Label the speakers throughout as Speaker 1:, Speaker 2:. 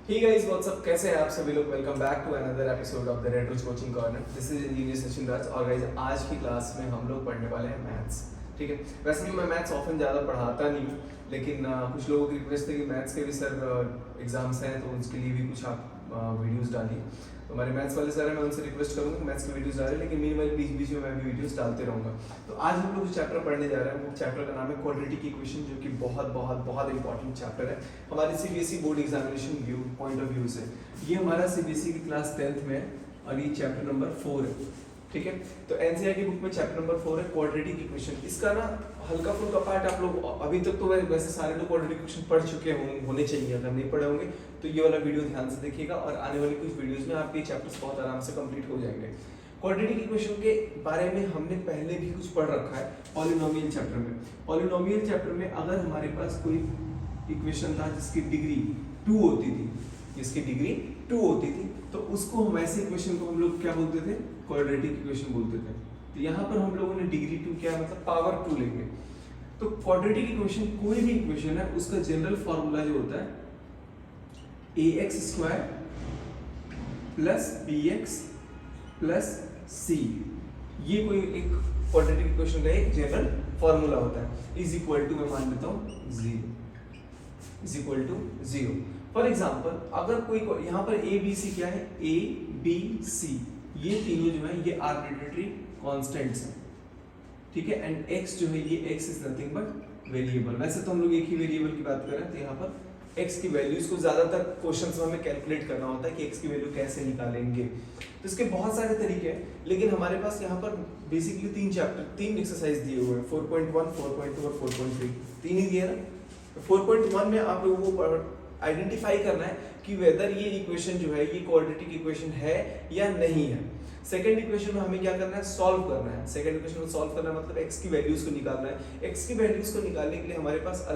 Speaker 1: Hey guys, what's up? कैसे हैं आप सभी लोग? Welcome back to another episode of the Red Coaching Corner. This is engineer Sachin Raj और गाइस आज की क्लास में हम लोग पढ़ने वाले हैं मैथ्स। ठीक है, वैसे तो मैं मैथ्स ऑफन ज़्यादा पढ़ाता नहीं हूँ, लेकिन कुछ लोगों की रिक्वेस्ट है कि मैथ्स के भी सर एग्जाम्स हैं तो उसके लिए भी कुछ आप वीडियोस डालिए। तो हमारे मैथ्स वाले सर हैं, मैं उनसे रिक्वेस्ट करूँगा कि मैथ्स की वीडियोस डालें, लेकिन मीनवाइल बीच बीच में मैं भी वीडियोस डालते रहूँगा। तो आज हम लोग जो चैप्टर पढ़ने जा रहे हैं वो चैप्टर का नाम है क्वाड्रेटिक इक्वेशन, जो कि बहुत बहुत बहुत इंपॉर्टेंट चैप्टर है हमारे CBSE board examination view point of view से। ये हमारा सीबीएसई की क्लास 10th में है और ये चैप्टर नंबर 4 है। ठीक है, तो एनसीईआरटी की बुक में चैप्टर नंबर 4 है क्वाड्रेटिक इक्वेशन। इसका ना हल्का फुल्का पार्ट आप लोग अभी तक तो वैसे सारे लोग क्वाड्रेटिक इक्वेशन पढ़ चुके होने चाहिए, अगर नहीं पढ़े होंगे तो ये वाला वीडियो ध्यान से देखिएगा और आने वाली कुछ वीडियोस में आपके चैप्टर्स बहुत आराम से कंप्लीट हो जाएंगे। क्वाड्रेटिक इक्वेशन के बारे में हमने पहले भी कुछ पढ़ रखा है पॉलिनोमियल चैप्टर में। पॉलिनोमियल चैप्टर में अगर हमारे पास कोई इक्वेशन था जिसकी डिग्री 2 होती थी, जिसकी डिग्री 2 होती थी, तो उसको हम ऐसे इक्वेशन को हम लोग क्या बोलते थे? क्वाड्रेटिक इक्वेशन बोलते थे। तो यहाँ पर हम लोगों ने डिग्री 2 क्या मतलब पावर 2 लेंगे। तो क्वाड्रेटिक इक्वेशन कोई भी इक्वेशन है उसका जनरल फॉर्मूला जो होता है ax² plus bx plus c, ये कोई एक क्वाड्रेटिक इक्वेशन का एक जनरल फॉर्मूला होता है। इज इक्वल टू मैं मान लेता हूँ 0, is equal to 0। For example अगर कोई यहाँ पर a b c क्या है? a b c ये तीनों जो है ये आर्बिट्रेरी कांस्टेंट्स हैं। ठीक है, एंड x जो है ये x is nothing but variable. वैसे तो हम लोग एक ही वेरिएबल की बात कर रहे हैं, तो यहाँ पर x की वैल्यूज को ज्यादातर क्वेश्चंस में हमें कैलकुलेट करना होता है कि x की वैल्यू कैसे निकालेंगे। तो इसके बहुत सारे तरीके हैं, लेकिन हमारे पास यहाँ पर बेसिकली 3 एक्सरसाइज दिए हुए हैं, 4.1, 4.2 और 4.3, 3 ही दिए ना। 4.1 में आप लोगों को आइडेंटिफाई करना है कि वेदर ये इक्वेशन जो है ये क्वाड्रेटिक इक्वेशन है या नहीं है। सेकंड इक्वेशन में हमें क्या करना है? सॉल्व करना है। सेकंड इक्वेशन में सॉल्व करना है मतलब x की वैल्यूज को निकालना है। x की वैल्यूज को निकालने के लिए हमारे पास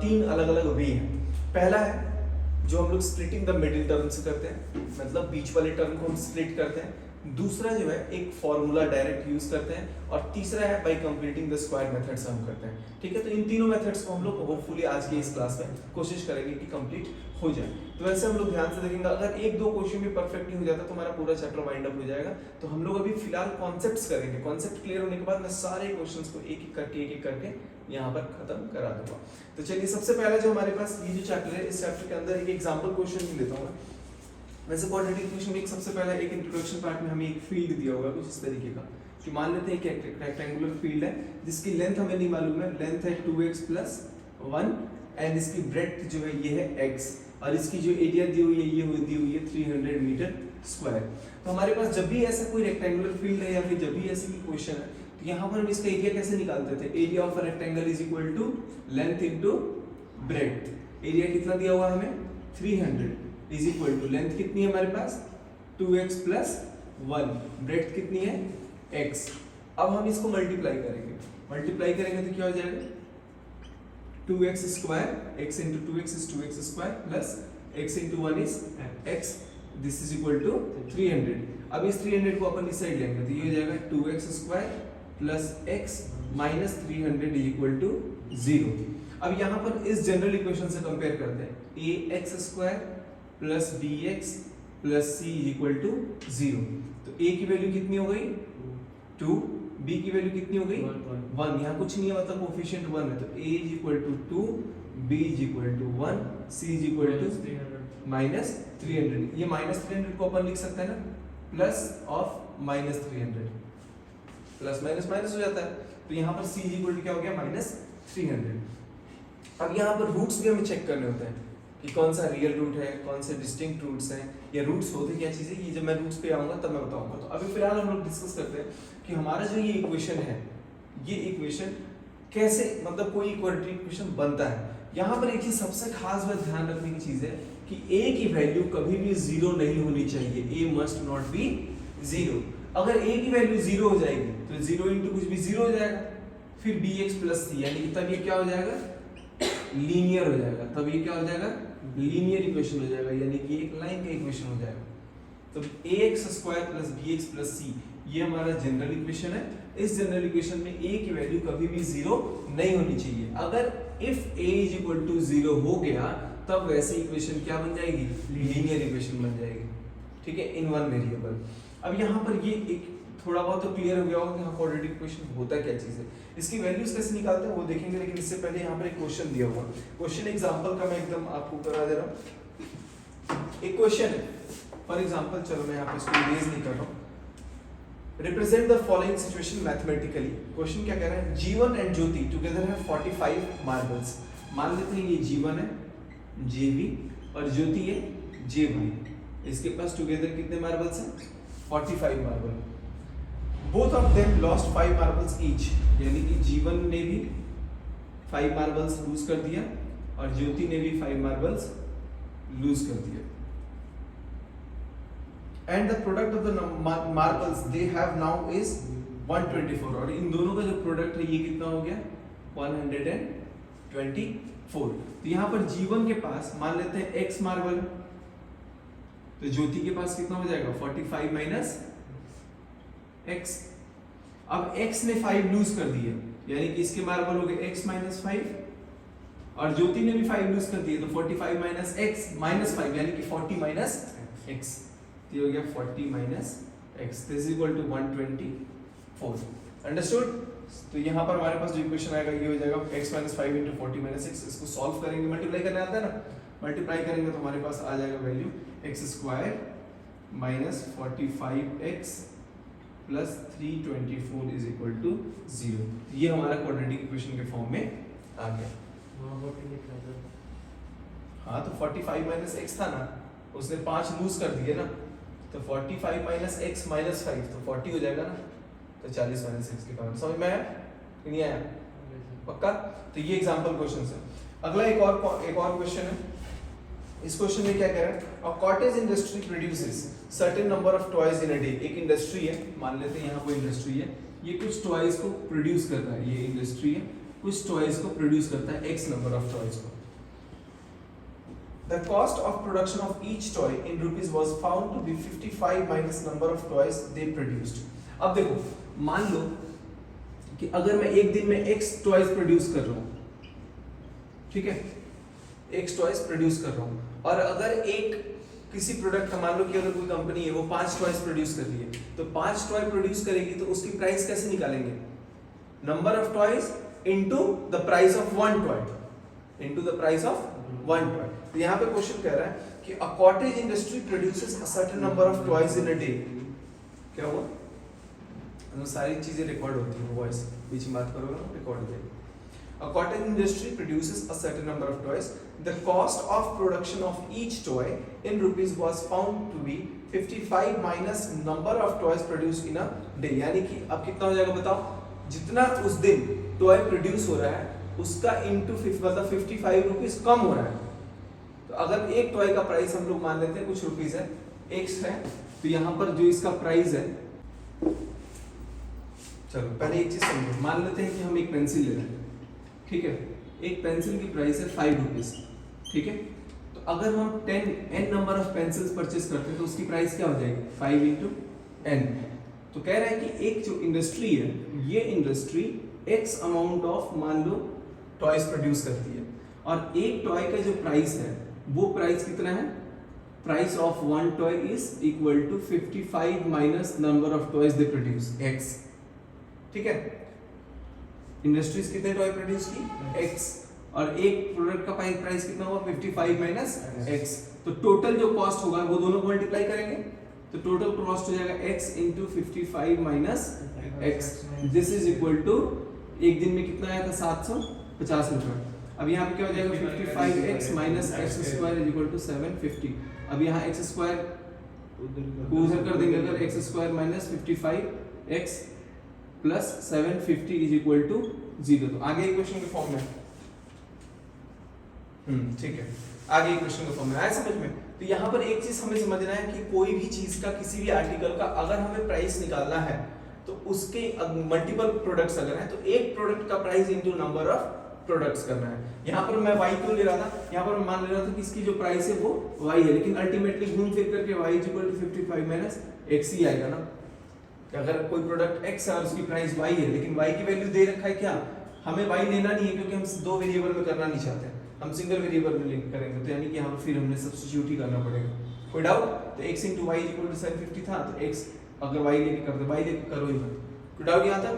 Speaker 1: तीन अलग अलग वे हैं। पहला है जो हम लोग स्प्लिटिंग द मिडिल टर्म से करते हैं, मतलब बीच वाले टर्म को हम स्प्लिट करते हैं। दूसरा जो है एक फॉर्मूला डायरेक्ट यूज करते हैं और तीसरा है bye completing the square method से हम करते हैं। ठीक है, तो इन तीनों मेथड्स को हम लोग होपफुली आज की इस क्लास में कोशिश करेंगे कि कंप्लीट हो जाए। तो वैसे हम लोग ध्यान से देखेंगे, अगर 1-2 क्वेश्चन भी परफेक्टली हो जाता तो हमारा पूरा चैप्टर वाइंड अप हो जाएगा। तो हम लोग अभी फिलहाल कॉन्सेप्ट्स करेंगे। कॉन्सेप्ट क्लियर होने के बाद मैं सारे क्वेश्चंस को एक एक करके यहाँ पर खत्म करा दूंगा। तो चलिए सबसे पहला जो हमारे पास ये जो चैप्टर है, इस चैप्टर के अंदर एक एग्जांपल क्वेश्चन भी लेता हूँ। वैसे क्वाड्रेटिक इक्वेशन में सबसे पहला एक इंट्रोडक्शन पार्ट में हमें एक फील्ड दिया होगा कुछ इस तरीके का, कि मान लेते हैं एक रेक्टेंगुलर फील्ड है जिसकी लेंथ हमें नहीं मालूम है, लेंथ है 2x + 1 एंड इसकी ब्रेड्थ जो है ये है x और इसकी जो एरिया दी हुई है ये दी हुई है 300 मीटर स्क्वायर। तो हमारे पास जब भी ऐसा कोई रेक्टेंगुलर फील्ड है या फिर जब भी ऐसी कोई क्वेश्चन है तो यहाँ पर हम इसका एरिया कैसे निकालते थे? Area of a rectangle is equal to length into breadth. Area कितना दिया हुआ है हमें? 300 इज इक्वल टू लेंथ कितनी है हमारे पास? 2x + 1, ब्रेड्थ कितनी है? x। अब हम इसको मल्टीप्लाई करेंगे तो क्या हो जाएगा? 2x², x into 2x is 2x² plus x into 1 is x, this is equal to 300। अब इस 300 को अपन इस साइड लेंगे तो ये हो जाएगा 2x² plus x minus 300 is equal to 0। अब यहाँ पर इस जनरल इक्वेशन से कंपेयर करते हैं, ax² plus bx plus c is equal to 0। तो a की वैल्यू कितनी हो गई? 2, b की वैल्यू कितनी हो गई? 1। यहाँ कुछ नहीं है मतलब कोफिशिएंट 1 है, तो a is equal to 2, b is equal to 1, c is equal to -300। ये -300 को अपन लिख सकते हैं ना, plus of -300, plus minus minus हो जाता है, तो यहाँ पर c is equal to क्या हो गया? -300। अब यहाँ पर रूट्स भी हमें चेक करने होते हैं कि कौन सा रियल रूट है, कौन से डिस्टिंक्ट रूट्स हैं, या रूट्स होते क्या चीज़ है, ये जब मैं रूट्स पे आऊँगा तब मैं बताऊँगा। तो अभी फिलहाल हम लोग डिस्कस करते हैं कि हमारा जो ये इक्वेशन है, ये इक्वेशन कैसे मतलब कोई क्वाड्रेटिक इक्वेशन बनता है। यहाँ पर एक चीज़ सबसे खास बात ध्यान रखने की चीज़ है कि a की वैल्यू कभी भी 0 नहीं होनी चाहिए, a must not be 0। अगर a की वैल्यू 0 हो जाएगी तो 0 इंटू कुछ भी 0 हो जाएगा, फिर bx + c, यानी तब ये क्या हो जाएगा? लीनियर हो जाएगा। तब ये क्या हो जाएगा? लीनियर इक्वेशन हो जाएगा, यानी कि एक लाइन का इक्वेशन हो जाएगा। तो ax² + bx + c ये हमारा जनरल इक्वेशन है। इस जनरल इक्वेशन में a की वैल्यू कभी भी 0 नहीं होनी चाहिए। अगर इफ a = 0 हो गया तब वैसे इक्वेशन क्या बन जाएगी, लीनियर इक्वेशन बन जाएगी, ठीक है, इन वन वेरिएबल। अब यहाँ पर ये एक थोड़ा बहुत तो क्लियर हो गया होगा कि हाँ क्वाड्रेटिक इक्वेशन होता क्या चीज़ है, इसकी वैल्यूज कैसे निकालते हैं वो देखेंगे, लेकिन इससे पहले यहाँ पर एक क्वेश्चन दिया हुआ, क्वेश्चन एग्जांपल का मैं एकदम आपको करा दे रहा हूँ। एक क्वेश्चन है फॉर एग्जांपल, चलो मैं यहाँ पे इसको इरेज नहीं कर रहा हूँ। Represent the following situation mathematically. Question क्या कह रहा है, जीवन एंड ज्योति टुगेदर है 45 मार्बल्स। मान लेते हैं ये जीवन है JB और ज्योति है JY, इसके पास टुगेदर कितने मार्बल्स हैं, 45 marble. Both of them lost 5 marbles each, यानी कि जीवन ने भी 5 मार्बल्स लूज कर दिया और ज्योति ने भी 5 मार्बल्स लूज कर दिया। And the product of the marbles they have now is 124, और इन दोनों का जो प्रोडक्ट है ये कितना हो गया, 124। तो यहाँ पर जीवन के पास मान लेते हैं x मार्बल, तो ज्योति के पास कितना हो जाएगा, 45 माइनस x। अब x ने 5 लूज कर दिए, यानी कि इसके मार्बल हो गए x माइनस 5 और ज्योति ने भी 5 लूज कर दिए, तो 45 माइनस x माइनस 5 यानी कि 40 माइनस x, तो हो गया 40 minus x, this is equal to 124। Understood. तो यहाँ पर हमारे पास जो इक्वेशन आएगा ये हो जाएगा x minus 5 into 40 minus x। इसको सॉल्व करेंगे, मल्टीप्लाई करने आता है ना, मल्टीप्लाई करेंगे तो हमारे पास आ जाएगा value x square minus 45x plus 324 is equal to 0। ये हमारा क्वाड्रेटिक इक्वेशन के फॉर्म में आ गया। हाँ तो 45 माइनस x था ना, उसने 5 लूज कर दिए ना, तो 45 माइनस x माइनस 5 तो 40 हो जाएगा ना, तो 40 माइनस x के कारण। समझ में आया कि नहीं आया, पक्का। तो ये एग्जांपल क्वेश्चन है। अगला एक और क्वेश्चन है। इस क्वेश्चन में क्या कह रहा है, a cottage industry produces certain number of toys in a day. एक इंडस्ट्री है, मान लेते हैं यहाँ कोई इंडस्ट्री है, ये कुछ टॉयज को प्रोड्यूस करता है, ये इंडस्ट्री है कुछ टॉयज को प्रोड्यूस करता है, x नंबर ऑफ टॉयज को। The cost of production of each toy in rupees was found to be 55 minus number of toys they produced. अब देखो, मान लो कि अगर मैं एक दिन में x टॉयज प्रोड्यूस कर रहा हूँ, ठीक है, x टॉयज प्रोड्यूस कर रहा हूँ, और अगर एक किसी प्रोडक्ट का मान लो कि अगर कोई कंपनी है वो 5 टॉयज प्रोड्यूस कर रही है, तो 5 टॉय प्रोड्यूस करेगी तो उसकी प्राइस कैसे निकालेंगे, number of toys into the price of 1 toy, into the price of 1 toy. तो यहाँ पे क्वेश्चन कह रहा है कि a cottage industry produces a certain number of toys in a day. क्या हुआ, तो सारी चीजें रिकॉर्ड होती हैं, वॉइस बीच में बात करोगे ना रिकॉर्ड हो जाएगी। A cottage industry produces a certain number of toys, the cost of production of each toy in rupees was found to be 55 minus number of toys produced in a day. यानी कि अब कितना हो जाएगा बताओ, जितना उस दिन टॉय प्रोड्यूस हो रहा है उसका इनटू मतलब 55 रुपीस कम हो रहा है। तो अगर एक टॉय का प्राइस हम लोग मान लेते हैं कुछ रुपीस है, x है, तो यहाँ पर जो इसका प्राइस है, चलो पहले एक चीज समझो, मान लेते हैं कि हम एक पेंसिल ले रहे हैं, ठीक है, एक पेंसिल की प्राइस है 5 रुपीस, ठीक है, तो अगर हम 10 नंबर ऑफ पेंसिल्स परचेस करते हैं तो उसकी प्राइस क्या हो जाएगी, 5 इंटू n। तो कह रहा है कि एक जो इंडस्ट्री है, ये इंडस्ट्री x अमाउंट ऑफ मान लो टॉयज प्रोड्यूस करती है, और एक टॉय का जो प्राइस है वो प्राइस कितना है, price of 1 toy is equal to 55 minus number of toys they produce, x, ठीक है। इंडस्ट्रीज कितने टॉय प्रोड्यूस की, x, और एक प्रोडक्ट का प्राइस कितना हुआ, 55 माइनस x। तो टोटल जो कॉस्ट होगा वो दोनों को मल्टीप्लाई करेंगे, तो टोटल कॉस्ट हो जाएगा x into 55 minus x, this is equal to, एक दिन में कितना आया था 750 रुपए। अब यहाँ पे क्या हो जाएगा, 55x minus X square is equal to 750। अब यहाँ x स्क्वायर को उधर कर देंगे, अगर x square minus 55x plus 750 is equal to 0। तो आगे इक्वेशन के फॉर्म में, ठीक है, आगे इक्वेशन के फॉर्म में आया समझ में। तो यहाँ पर एक चीज हमें समझना है कि कोई भी चीज का, किसी भी आर्टिकल का अगर हमें प्राइस निकालना है तो उसके मल्टीपल प्रोडक्ट्स अगर हैं तो एक प्रोडक्ट का price into number of products करना है। यहाँ पर मैं y क्यों ले रहा था, यहाँ पर मैं मान ले रहा था कि इसकी जो प्राइस है वो y है, लेकिन अल्टीमेटली घूम फिर करके y equal to 55 minus x ही आएगा ना। कि अगर कोई प्रोडक्ट x है और उसकी प्राइस y है, लेकिन y की वैल्यू दे रखा है क्या, हमें y लेना नहीं है क्योंकि हम 2 वेरिएबल में करना नहीं चाहते, हम सिंगल वेरिएबल में लिंक करेंगे, तो यानी कि यहाँ पर फिर हमने सब्स्टिट्यूट ही करना पड़ेगा। कोई डाउट? तो x into Y equal to sine 50 था, तो x अगर y लेके करते, y लेके करो ही मत। कोई डाउट यहाँ तक?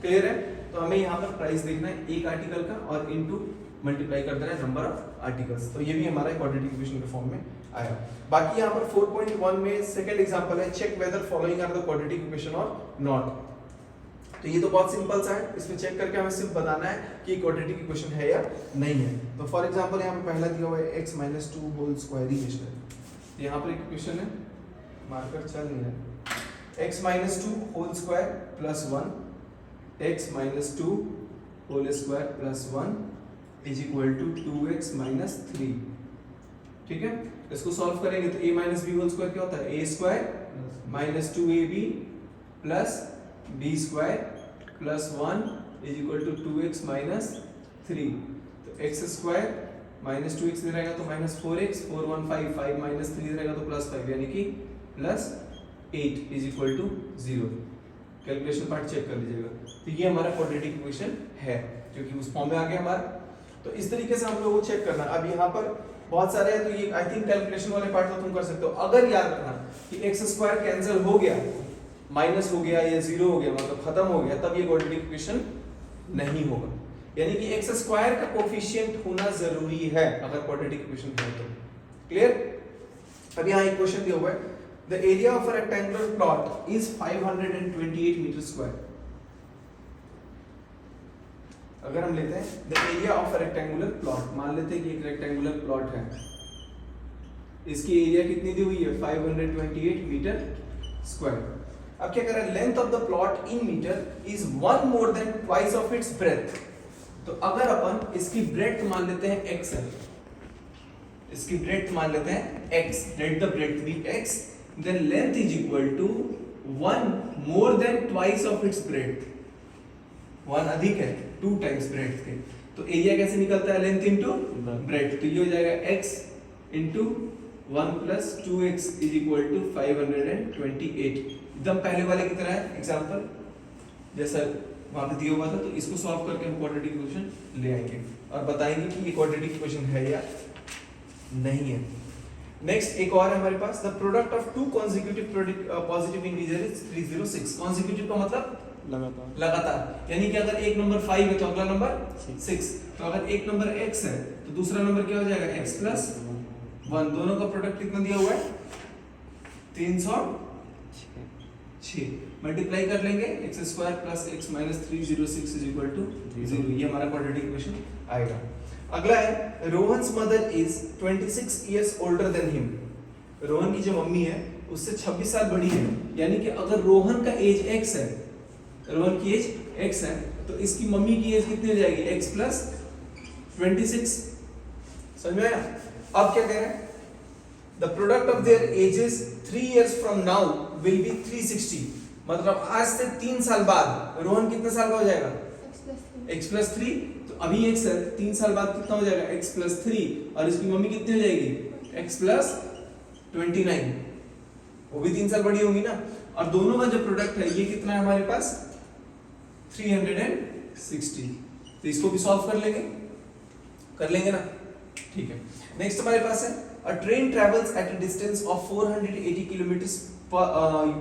Speaker 1: क्लियर है? तो हमें यहाँ पर प्राइस देखना है एक आर्टिकल का और इनटू मल्टीप्लाई कर देना है नंबर ऑफ आर्टिकल्स। तो ये भी हमारा क्वाड्रेटिक इक्वेशन के फॉर्म में आया। बाकी यहाँ पर 4.1 में सेकंड एग्जांपल है, check whether following are the quadratic equation और नॉट। तो ये तो बहुत सिंपल सा है, इसमें चेक करके हमें सिर्फ बताना है कि क्वाड्रेटिक इक्वेशन है या नहीं है। तो फॉर एग्जांपल यहाँ पे पहला दिया हुआ है x - 2 होल स्क्वायर इक्वेशन है। यहाँ पर एक इक्वेशन है, मार्कर चल नहीं है, x - 2 whole square plus 1 x - 2 whole square plus 1 is equal to 2x - 3। ठीक है, इसको सॉल्व करेंगे तो a - b होल स्क्वायर क्या होता है, a square - 2ab plus b square plus 1 is equal to 2x - 3। तो x स्क्वायर माइनस 2x रहेगा तो माइनस 4x, 4 1 5 5 माइनस 3 रहेगा तो प्लस 5, यानी कि plus 8 is equal to 0। Calculation part check कर लीजिएगा। तो ये हमारा क्वाड्रेटिक इक्वेशन है, क्योंकि उस फॉर्म में आ गया हमारा। तो इस तरीके से हम लोगों को चेक करना। अब यहाँ पर बहुत सारे हैं, तो ये आई थिंक कैलकुलेशन वाले पार्ट तो तुम कर सकते हो। अगर याद रखना कि x स्क्वायर कैंसिल हो गया, माइनस हो गया या 0 हो गया, मतलब खत्म हो गया, तब ये क्वाड्रेटिक इक्वेशन नहीं होगा। यानी कि x स्क्वायर का कोफिशिएंट होना जरूरी है अगर क्वाड्रेटिक इक्वेशन है तो। क्लियर? अब यहाँ एक क्वेश्चन दिया हुआ है, the area of a rectangular plot is 528 metre square. अगर हम लेते हैं the area of a rectangular plot, मान लेते हैं कि एक रेक्टेंगुलर प्लॉट है, इसकी एरिया कितनी दी हुई है, 528 मीटर स्क्वायर। अब क्या करें, length of the plot in metre is 1 more than twice of its breadth. तो अगर अपन इसकी ब्रेथ मान लेते हैं x है, इसकी ब्रेथ मान लेते हैं x, let the breadth be x, then length is equal to 1 more than twice of its breadth. 1 अधिक है 2 टाइम्स ब्रेथ के। तो एरिया कैसे निकलता है, लेंथ इनटू ब्रेथ। तो ये हो जाएगा x into 1 plus 2x is equal to 528। एकदम पहले वाले की तरह है एग्जांपल, जैसा वहां पे दिया हुआ था। तो इसको सॉल्व करके हम क्वाड्रेटिक इक्वेशन ले आएंगे और बताएंगे कि ये क्वाड्रेटिक इक्वेशन है या नहीं है। नेक्स्ट एक और है हमारे पास, the product of two consecutive positive integer is 306। Consecutive का मतलब लगातार, यानी कि अगर एक नंबर 5 है तो अगला नंबर 6। तो अगर एक नंबर x है तो दूसरा नंबर क्या हो जाएगा, x प्लस 1। दोनों का प्रोडक्ट कितना दिया हुआ है, 306। मल्टीप्लाई कर लेंगे, x square plus x minus 306 is equal to 0। ये हमारा क्वाड्रेटिक इक्वेशन आएगा। अगला है, Rohan's mother is 26 years older than him. Rohan की जो मम्मी है उससे 26 साल बड़ी है, यानी कि अगर रोहन का एज x है, रोहन की एज x है, तो इसकी मम्मी की एज कितनी हो जाएगी, x प्लस 26। समझ में आया? अब क्या कह रहे हैं, the product of their edges 3 years from now will be 360। मतलब आज से 3 साल बाद रोहन कितने साल का हो जाएगा, x प्लस 3। तो अभी x है, 3 साल बाद कितना हो जाएगा, x प्लस 3, और इसकी मम्मी कितनी हो जाएगी, x प्लस 29। वो भी 3 साल बड़ी होंगी ना। और दोनों का जो प्रोडक्ट है ये कितना है हमारे पास, 360। तो इसको भी सॉल्व कर लेंगे ना, ठीक है। नेक्स्ट हमारे पास है, a train travels at a distance of 480 kilometers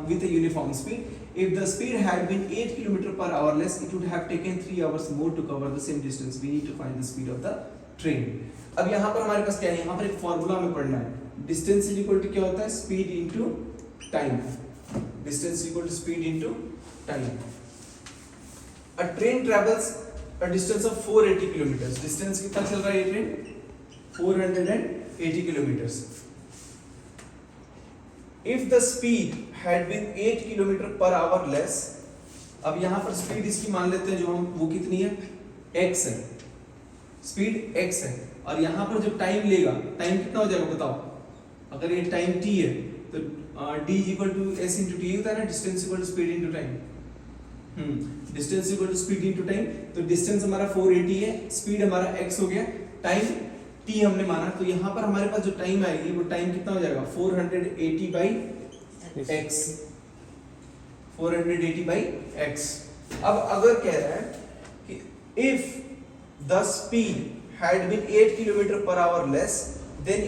Speaker 1: with a uniform speed. If the speed had been 8 km per hour less, it would have taken 3 hours more to cover the same distance. We need to find the speed of the train. अब यहाँ पर हमारे पास क्या है, यहाँ पर एक formula हमें पढ़ना है। डिस्टेंस इज इक्वल टू क्या होता है, speed into time. Distance equal to speed into time. A train travels a distance of 480 kilometers. Distance कितना चल रहा है ये train, 480 kilometers. If the speed had been 8 km per hour less, अब यहाँ पर स्पीड इसकी मान लेते हैं जो हम, वो कितनी है, x है, स्पीड x है, और यहाँ पर जो टाइम लेगा, टाइम कितना हो जाएगा बताओ। अगर ये टाइम t है तो d equal to s into T होता है ना, distance equal to speed into time. Distance equal to speed into time. तो डिस्टेंस हमारा 480 है, स्पीड हमारा x हो गया, टाइम t हमने माना। तो यहाँ पर हमारे पास जो टाइम आएगी वो टाइम कितना हो जाएगा, 480 बाई x। 480 by x। अब अगर कह रहा है कि if the speed had been 8 km per hour less, then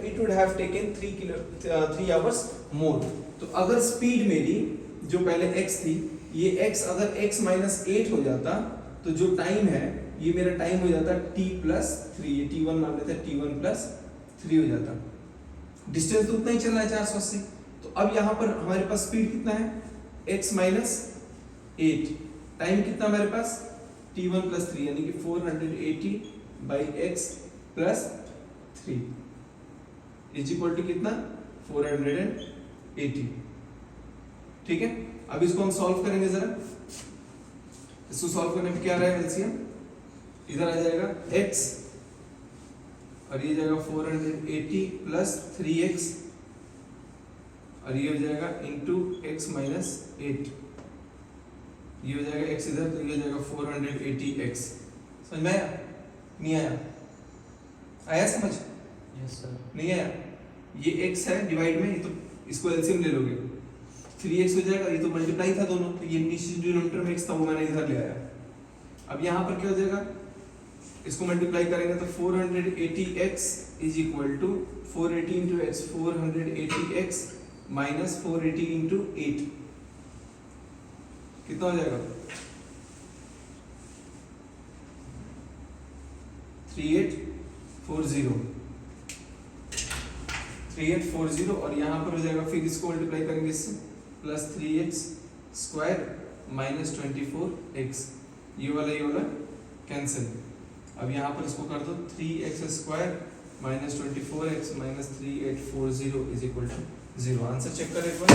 Speaker 1: it would have taken 3 hours more. तो अगर स्पीड मेरी जो पहले x थी, ये x अगर x माइनस 8 हो जाता तो जो टाइम है ये मेरा टाइम हो जाता t प्लस 3, ये t1 मान लेते हैं, t1 प्लस 3 हो जाता। डिस्टेंस तो उतना ही चल रहा है 480। तो अब यहाँ पर हमारे पास स्पीड कितना है, x माइनस 8, टाइम कितना हमारे पास t1 प्लस 3 यानी कि 480 by x plus 3 is equal to कितना 480। ठीक है, अब इसको हम सॉल्व करेंगे जरा। इसको सॉल्व करने पे क्या आ रहा है एलसीएम, इधर आ जाएगा x और ये जाएगा 480 प्लस 3x और ये हो जाएगा इंटू x माइनस 8, ये हो जाएगा x इधर तो ये हो जाएगा 480x। समझ में आया, नहीं आया? आया समझ?
Speaker 2: Yes sir.
Speaker 1: नहीं आया? ये x है डिवाइड में, ये तो इसको एलसीएम ले लोगे 3x हो जाएगा, ये तो मल्टीप्लाई था दोनों, तो ये नीचे डिनोमिनेटर में x था वो मैंने इधर ले आया। अब यहाँ पर क्या हो जाएगा, इसको मल्टीप्लाई करेंगे तो 480x is equal to 480 into X 480x minus 480 into 8 कितना हो जाएगा 3840 और यहाँ पर हो जाएगा, फिर इसको मल्टीप्लाई करेंगे इससे plus 3x square minus 24x, ये वाला कैंसिल। अब यहाँ पर इसको कर दो 3x square minus 24x minus 3840 is equal to 0। Answer check करें एक बार।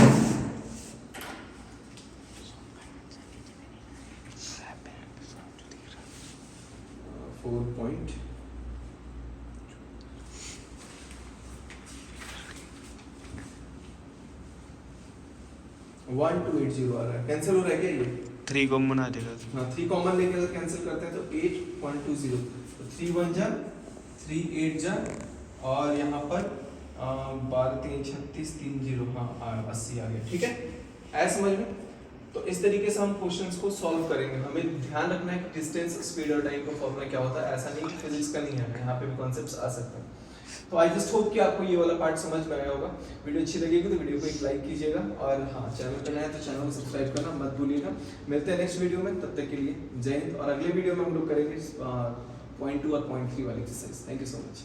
Speaker 1: 4.1280 आ रहा है, कैंसिल हो रहा है क्या ये?
Speaker 2: 3 कॉमन आ जाएगा।
Speaker 1: हाँ 3 कॉमन लेके अगर कैंसिल करते हैं तो 8.20, तो 3 1 जा 3 8 जा और यहाँ पर 12 3 36 3 0, हाँ 80 आ गया। ठीक है, ऐसा समझ में? तो इस तरीके से हम क्वेश्चंस को सॉल्व करेंगे। हमें ध्यान रखना है कि डिस्टेंस, स्पीड और टाइम का फॉर्मूला क्या होता है, ऐसा नहीं कि फिजिक्स का नहीं है, यहाँ पे भी कॉन्सेप्ट्स आ सकते हैं। तो आई जस्ट होप कि आपको ये वाला पार्ट समझ में आया होगा। वीडियो अच्छी लगेगी तो वीडियो को एक लाइक कीजिएगा और हाँ चैनल पर नया है तो चैनल को सब्सक्राइब करना मत भूलिएगा। मिलते हैं नेक्स्ट वीडियो में, तब तक के लिए जय हिंद। और अगले वीडियो में हम लोग करेंगे पॉइंट 2 और पॉइंट 3 वाली exercise. Thank you so much.